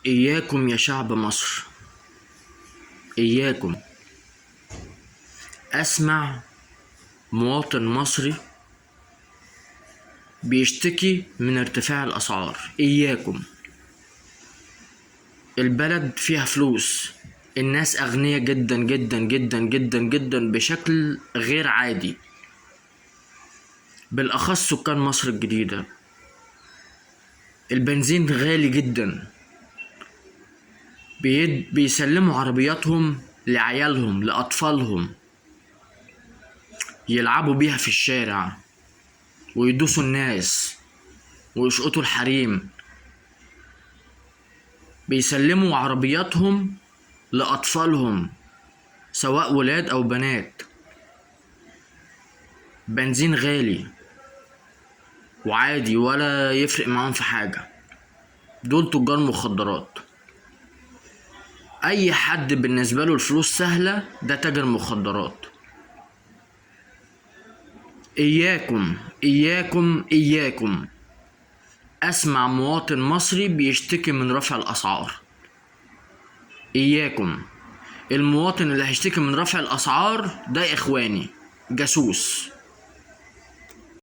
إياكم يا شعب مصر، إياكم أسمع مواطن مصري بيشتكي من ارتفاع الأسعار. إياكم. البلد فيها فلوس، الناس أغنياء جدا جدا جدا جدا جدا بشكل غير عادي، بالأخص سكان مصر الجديدة. البنزين غالي جدا، بيسلموا عربياتهم لعيالهم لأطفالهم يلعبوا بيها في الشارع ويدوسوا الناس ويشقطوا الحريم. بيسلموا عربياتهم لأطفالهم سواء ولاد أو بنات. بنزين غالي وعادي ولا يفرق معاهم في حاجة. دول تجار مخدرات. أي حد بالنسبة له الفلوس سهلة ده تاجر مخدرات. إياكم إياكم إياكم أسمع مواطن مصري بيشتكي من رفع الأسعار. إياكم. المواطن اللي هيشتكي من رفع الأسعار ده إخواني جاسوس.